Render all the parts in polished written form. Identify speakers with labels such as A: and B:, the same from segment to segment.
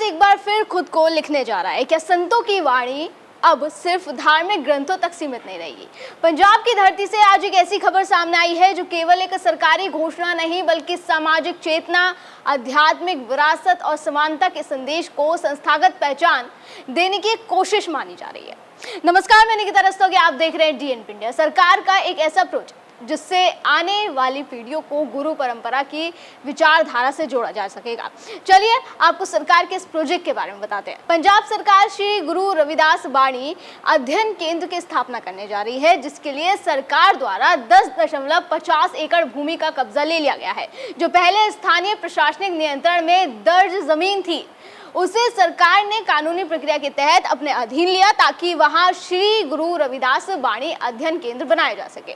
A: एक बार फिर खुद को लिखने जा रहा है। क्या संतों की वाणी अब सिर्फ धार्मिक ग्रंथों तक सीमित नहीं रहेगी? पंजाब की धरती से आज एक ऐसी खबर सामने आई है जो केवल एक सरकारी घोषणा नहीं बल्कि सामाजिक चेतना, आध्यात्मिक विरासत और समानता के संदेश को संस्थागत पहचान देने की एक कोशिश मानी जा रही है। नमस्कार, मैं निकिता रस्तोगी, आप देख रहे हैं डीएनपी इंडिया। सरकार का एक ऐसा प्रोजेक्ट जिससे आने वाली पीढ़ियों को गुरु परंपरा की विचारधारा से जोड़ा जा सकेगा। चलिए आपको सरकार के इस प्रोजेक्ट के बारे में बताते हैं। पंजाब सरकार श्री गुरु रविदास बाणी अध्ययन केंद्र की स्थापना करने जा रही है, जिसके लिए सरकार द्वारा 10.50 एकड़ भूमि का कब्जा ले लिया गया है, जो पहले स्थानीय प्रशासनिक नियंत्रण में दर्ज जमीन थी। उसे सरकार ने कानूनी प्रक्रिया के तहत अपने अधीन लिया ताकि वहां श्री गुरु रविदास बाणी अध्ययन केंद्र बनाया जा सके।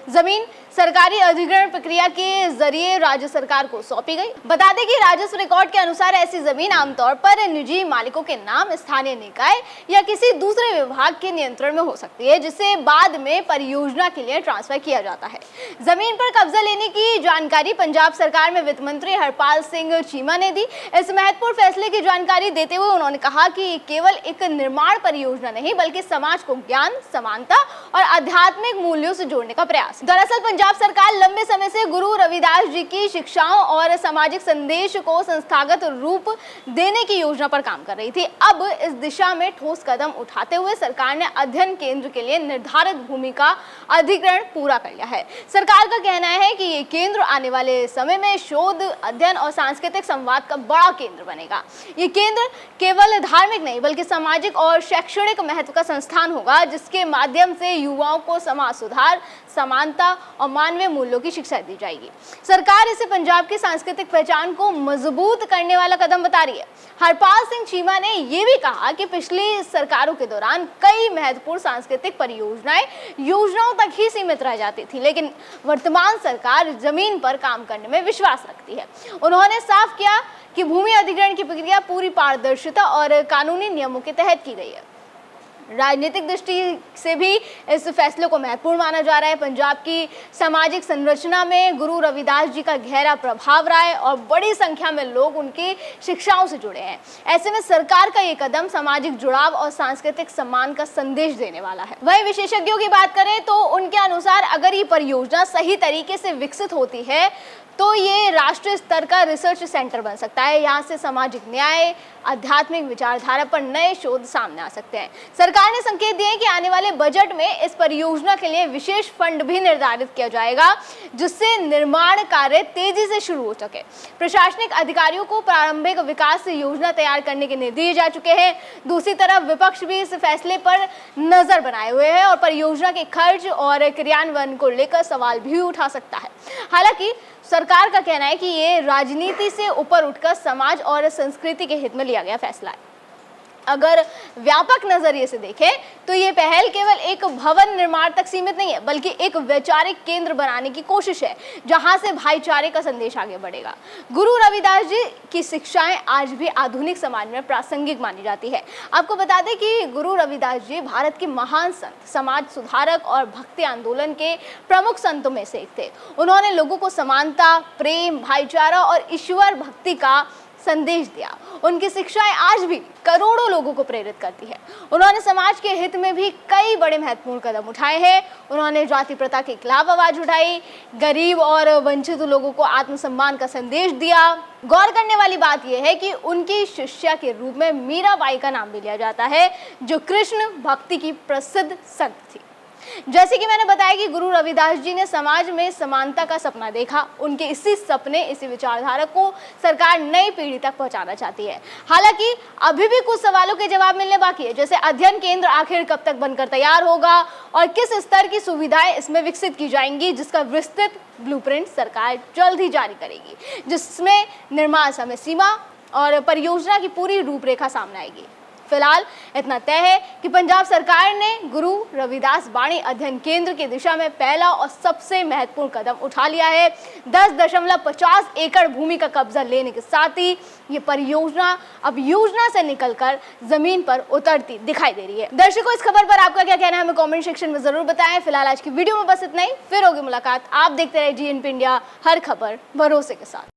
A: जमीन सरकारी अधिग्रहण प्रक्रिया के जरिए राज्य सरकार को सौंपी गई। बता दें कि राजस्व रिकॉर्ड के अनुसार ऐसी जमीन आमतौर पर निजी मालिकों के नाम, स्थानीय निकाय या किसी दूसरे विभाग के नियंत्रण में हो सकती है, जिसे बाद में परियोजना के लिए ट्रांसफर किया जाता है। जमीन पर कब्जा लेने की जानकारी पंजाब सरकार में वित्त मंत्री हरपाल सिंह चीमा ने दी। इस महत्वपूर्ण फैसले की जानकारी देते हुए उन्होंने कहा कि केवल एक निर्माण परियोजना नहीं बल्कि समाज को ज्ञान, समानता और आध्यात्मिक मूल्यों से जोड़ने का प्रयास। दरअसल पंजाब सरकार लंबे समय से गुरु रविदास जी की शिक्षाओं और सामाजिक संदेश को संस्थागत रूप देने की योजना पर काम कर रही थी। अब इस दिशा में ठोस कदम उठाते हुए सरकार ने अध्ययन केंद्र के लिए निर्धारित भूमि का अधिग्रहण पूरा कर लिया है। सरकार का कहना है कि ये केंद्र आने वाले समय में शोध, अध्ययन और सांस्कृतिक संवाद का बड़ा केंद्र बनेगा। ये केंद्र केवल धार्मिक नहीं बल्कि सामाजिक और शैक्षणिक महत्व का संस्थान होगा, जिसके माध्यम से युवाओं को समाज सुधार, समानता और मानवीय मूल्यों की शिक्षा दी जाएगी। सरकार इसे पंजाब की सांस्कृतिक पहचान को मजबूत करने वाला कदम बता रही है। हरपाल सिंह चीमा ने यह भी कहा कि पिछली सरकारों के दौरान कई महत्वपूर्ण सांस्कृतिक परियोजनाएं योजनाओं तक ही सीमित रह जाती थी, लेकिन वर्तमान सरकार जमीन पर काम करने में विश्वास रखती है। उन्होंने साफ किया कि भूमि अधिग्रहण की प्रक्रिया पूरी पारदर्शिता और कानूनी नियमों के तहत की गई है। राजनीतिक दृष्टि से भी इस फैसले को महत्वपूर्ण माना जा रहा है। पंजाब की सामाजिक संरचना में गुरु रविदास जी का गहरा प्रभाव रहा है और बड़ी संख्या में लोग उनकी शिक्षाओं से जुड़े हैं। ऐसे में सरकार का ये कदम सामाजिक जुड़ाव और सांस्कृतिक सम्मान का संदेश देने वाला है। वहीं विशेषज्ञों की बात करें तो उनके अनुसार अगर ये परियोजना सही तरीके से विकसित होती है तो ये राष्ट्रीय स्तर का रिसर्च सेंटर बन सकता है। यहाँ से सामाजिक न्याय, आध्यात्मिक विचारधारा पर नए शोध सामने आ सकते हैं। सरकार ने संकेत दिए कि आने वाले बजट में इस परियोजना के लिए विशेष फंड भी निर्धारित किया जाएगा, जिससे निर्माण कार्य तेजी से शुरू हो सके। प्रशासनिक अधिकारियों को प्रारंभिक विकास योजना तैयार करने के निर्देश जा चुके हैं। दूसरी तरफ विपक्ष भी इस फैसले पर नजर बनाए हुए है और परियोजना के खर्च और क्रियान्वयन को लेकर सवाल भी उठा सकता है। हालांकि सरकार का कहना है कि ये राजनीति से ऊपर उठकर समाज और संस्कृति के हित में लिया गया फैसला है। अगर व्यापक नजरिए से देखें तो ये पहल केवल एक भवन निर्माण तक सीमित नहीं है बल्कि एक वैचारिक केंद्र बनाने की कोशिश है, जहां से भाईचारे का संदेश आगे बढ़ेगा। गुरु रविदास जी की शिक्षाएं आज भी आधुनिक समाज में प्रासंगिक मानी जाती है। आपको बता दें कि गुरु रविदास जी भारत के महान संत, समाज सुधारक और भक्ति आंदोलन के प्रमुख संतों में से एक थे। उन्होंने लोगों को समानता, प्रेम, भाईचारा और ईश्वर भक्ति का संदेश दिया। उनकी शिक्षाएं आज भी करोड़ों लोगों को प्रेरित करती है। उन्होंने समाज के हित में भी कई बड़े महत्वपूर्ण कदम उठाए हैं। उन्होंने जाति प्रथा के खिलाफ आवाज उठाई, गरीब और वंचित लोगों को आत्मसम्मान का संदेश दिया। गौर करने वाली बात यह है कि उनकी शिष्या के रूप में मीराबाई का नाम भी लिया जाता है, जो कृष्ण भक्ति की प्रसिद्ध संत थी। जैसे कि मैंने बताया कि गुरु रविदास जी ने समाज में समानता का सपना देखा। उनके इसी सपने, इसी विचारधारा को सरकार नई पीढ़ी तक पहुंचाना चाहती है। हालांकि अभी भी कुछ सवालों के जवाब मिलने बाकी है, जैसे अध्ययन केंद्र आखिर कब तक बनकर तैयार होगा और किस स्तर की सुविधाएं इसमें विकसित की जाएंगी, जिसका विस्तृत ब्लूप्रिंट सरकार जल्द ही जारी करेगी, जिसमें निर्माण समय सीमा और परियोजना की पूरी रूपरेखा सामने आएगी। फिलहाल इतना तय है कि पंजाब सरकार ने गुरु रविदास बाणी अध्ययन केंद्र की दिशा में पहला और सबसे महत्वपूर्ण कदम उठा लिया है। 10.50 एकड़ भूमि का कब्जा लेने के साथ ही ये परियोजना अब योजना से निकलकर जमीन पर उतरती दिखाई दे रही है। दर्शकों, इस खबर पर आपका क्या कहना है हमें कमेंट सेक्शन में जरूर बताएं। फिलहाल आज की वीडियो में बस इतना ही, फिर होगी मुलाकात। आप देखते रहे डीएनपी इंडिया, हर खबर भरोसे के साथ।